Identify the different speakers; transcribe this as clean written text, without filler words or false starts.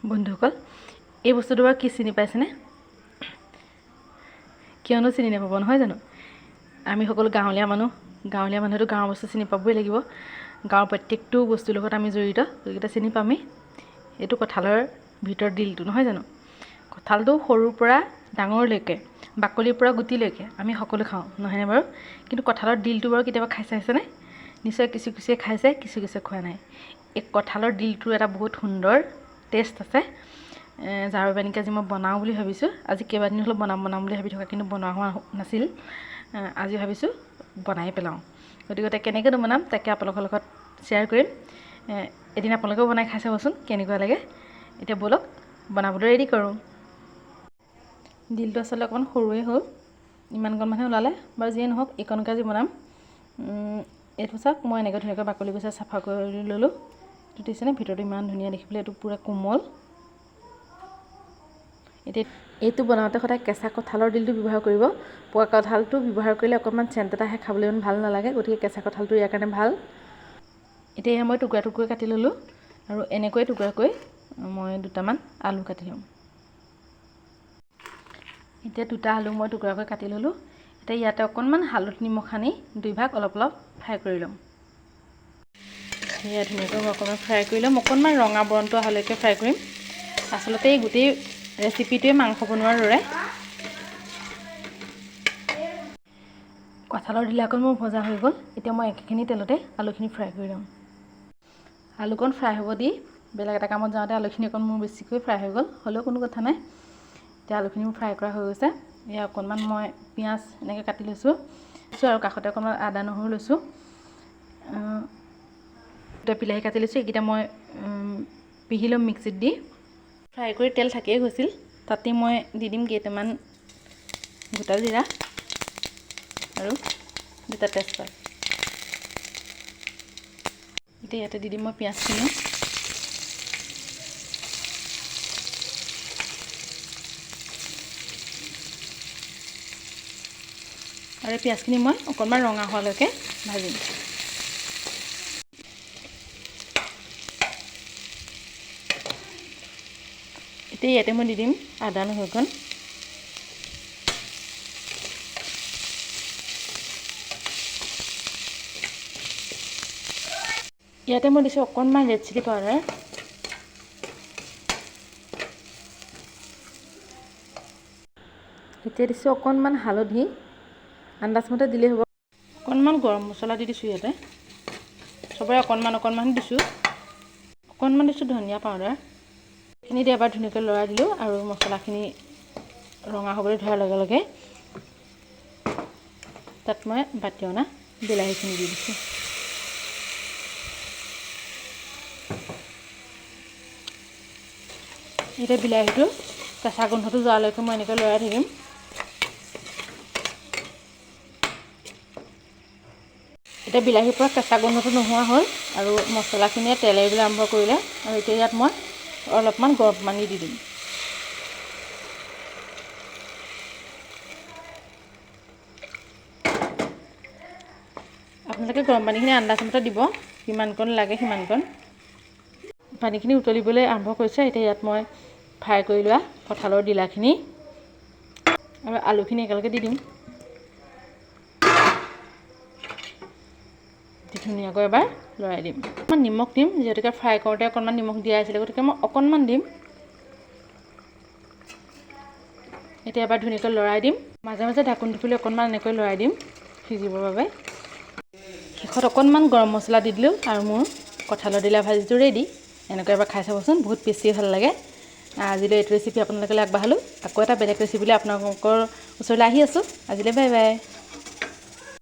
Speaker 1: বন্ধুসকল এই বস্তুটো বাৰু কি চিনি পাইছেনে? কিয়নো চিনি নাপাব নহয় জানো? আমি সকলো গাঁৱলীয়া মানুহটো গাঁৱৰ বস্তু চিনি পাবই লাগিব। গাঁৱৰ প্ৰত্যেকটো বস্তুৰ লগত আমি জড়িত, গতিকে চিনি পামেই। এইটো কঁঠালৰ ভিতৰৰ দিলটো নহয় জানো? কঁঠালটো সৰুৰ পৰা ডাঙৰলৈকে, বাকলিৰ পৰা গুটিলৈকে আমি সকলো খাওঁ নহয়নে বাৰু? কিন্তু কঁঠালৰ দিলটো বাৰু কেতিয়াবা খাই চাইছেনে? নিশ্চয় কিছু কিছুৱে খাইছে, কিছু কিছুৱে খোৱা নাই। এই কঁঠালৰ দিলটোৰ এটা বহুত সুন্দৰ টেষ্ট আছে, যাৰ বাবে এনেকৈ আজি মই বনাওঁ বুলি ভাবিছোঁ। আজি কেইবাদিন হ'লেও বনাম বুলি ভাবি থকা, কিন্তু বনোৱা হোৱা নাছিল। আজি ভাবিছোঁ বনাই পেলাওঁ। গতিকে কেনেকৈ বনাম তাকে আপোনালোকৰ লগত শ্বেয়াৰ কৰিম। এদিন আপোনালোকেও বনাই খাই চাবচোন কেনেকুৱা লাগে। এতিয়া ব'লক বনাবলৈ ৰেডি কৰোঁ। দিলটো আচলতে অকণমান সৰুৱে হ'ল, ইমানকণ মানুহে ওলালে বাৰু। যিয়ে নহওক এইকণকে আজি বনাম। এইটো চাওক, মই এনেকৈ ধুনীয়াকৈ বাকলি গুচাই চাফা কৰি ল'লোঁ। এইটো দিছেনে? ভিতৰটো ইমান ধুনীয়া দেখিবলৈ, এইটো পূৰা কোমল। এতিয়া এইটো বনাওঁতে সদায় কেঁচা কঁঠালৰ দিলটো ব্যৱহাৰ কৰিব। পকা কঁঠালটো ব্যৱহাৰ কৰিলে অকণমান চেণ্ট এটা আহে, খাবলৈ ইমান ভাল নালাগে। গতিকে কেঁচা কঁঠালটো ইয়াৰ কাৰণে ভাল। এতিয়া মই টুকুৰা টুকুৰকৈ কাটি ল'লোঁ, আৰু এনেকৈ টুকুৰাকৈ মই দুটামান আলু কাটি ল'ম। এতিয়া দুটা আলু মই টুকুৰাকৈ কাটি ল'লোঁ। এতিয়া ইয়াতে অকণমান হালধি নিমখ সানি দুইভাগ অলপ অলপ ফ্ৰাই কৰি ল'ম। সেয়া ধুনীয়াকৈ মই অকণমান ফ্ৰাই কৰি ল'ম। অকণমান ৰঙা বৰণটো অহালৈকে ফ্ৰাই কৰিম। আচলতে এই গোটেই ৰেচিপিটোৱে মাংস বনোৱাৰ দৰে। কঁঠালৰ ডিলাকণ মোৰ ভজা হৈ গ'ল। এতিয়া মই একেখিনি তেলতে আলুখিনি ফ্ৰাই কৰি ল'ম। আলুকণ ফ্ৰাই হ'ব দি বেলেগ এটা কামত যাওঁতে আলুখিনি অকণ মোৰ বেছিকৈ ফ্ৰাই হৈ গ'ল, হ'লেও কোনো কথা নাই। এতিয়া আলুখিনি মোৰ ফ্ৰাই কৰা হৈ গৈছে। এয়া অকণমান মই পিঁয়াজ এনেকৈ কাটি লৈছোঁ, আৰু কাষতে অকণমান আদা নহৰু লৈছোঁ। দুটা বিলাহী কাটি লৈছোঁ। এইকেইটা মই পিহি ল'ম মিক্সিত দি। ফ্ৰাই কৰি তেল থাকিয়ে গৈছিল, তাতে মই দি দিম কেইটামান গোটা জিৰা আৰু দুটা তেজপাত। এতিয়া ইয়াতে দি দিম মই পিঁয়াজখিনি। আৰু পিঁয়াজখিনি মই অকণমান ৰঙা হোৱালৈকে ভাজিম। এতিয়া ইয়াতে মই দি দিম আদা নহৰুকণ। ইয়াতে মই দিছোঁ অকণমান ৰেড চিলি পাউডাৰ। এতিয়া দিছোঁ অকণমান হালধি, আন্দাজমতে দিলেই হ'ব। অকণমান গৰম মছলা দি দিছোঁ ইয়াতে, চবৰে অকণমান দিছোঁ। অকণমান দিছোঁ ধনিয়া পাউডাৰ। এইখিনি দি এবাৰ ধুনীয়াকৈ লৰাই দিলোঁ, আৰু মছলাখিনি ৰঙা হ'বলৈ ধৰাৰ লগে লগে তাত মই বাটি অনা বিলাহীখিনি দি দিছোঁ। এতিয়া বিলাহীটো কেঁচা গোন্ধটো যোৱালৈকে মই এনেকৈ লৰাই থাকিম। এতিয়া বিলাহীৰ পৰা কেঁচা গোন্ধটো নোহোৱা হ'ল, আৰু মছলাখিনিয়ে তেল এৰিবলৈ আৰম্ভ কৰিলে। আৰু এতিয়া ইয়াত মই অলপমান গৰম পানী দি দিম। আপোনালোকে গৰম পানীখিনি আন্দাজমতে দিব, কিমানকণ লাগে সিমানকণ। পানীখিনি উতলিবলৈ আৰম্ভ কৰিছে। এতিয়া ইয়াত মই ফ্ৰাই কৰি লোৱা কঁঠালৰ ডিলাখিনি আৰু আলুখিনি একেলগে দি দিম। ধুনীয়াকৈ এবাৰ লৰাই দিম। অকণমান নিমখ দিম, যিহেতুকে ফ্ৰাই কৰোঁতে অকণমান নিমখ দিয়া আছিলে, গতিকে মই অকণমান দিম। এতিয়া এবাৰ ধুনীয়াকৈ লৰাই দিম। মাজে মাজে ঢাকোনটো খুলি অকণমান এনেকৈ লৰাই দিম সিজিবৰ বাবে। শেষত অকণমান গৰম মছলা দি দিলোঁ, আৰু মোৰ কঁঠালৰ ডিলা ভাজিটো ৰেডি। এনেকৈ এবাৰ খাই চাবচোন, বহুত বেছি ভাল লাগে। আজিলৈ এইটো ৰেচিপি আপোনালোকলৈ আগবঢ়ালোঁ। আকৌ এটা বেলেগ ৰেচিপিলৈ আপোনালোকৰ ওচৰলৈ আহি আছোঁ। আজিলৈ বাই বাই।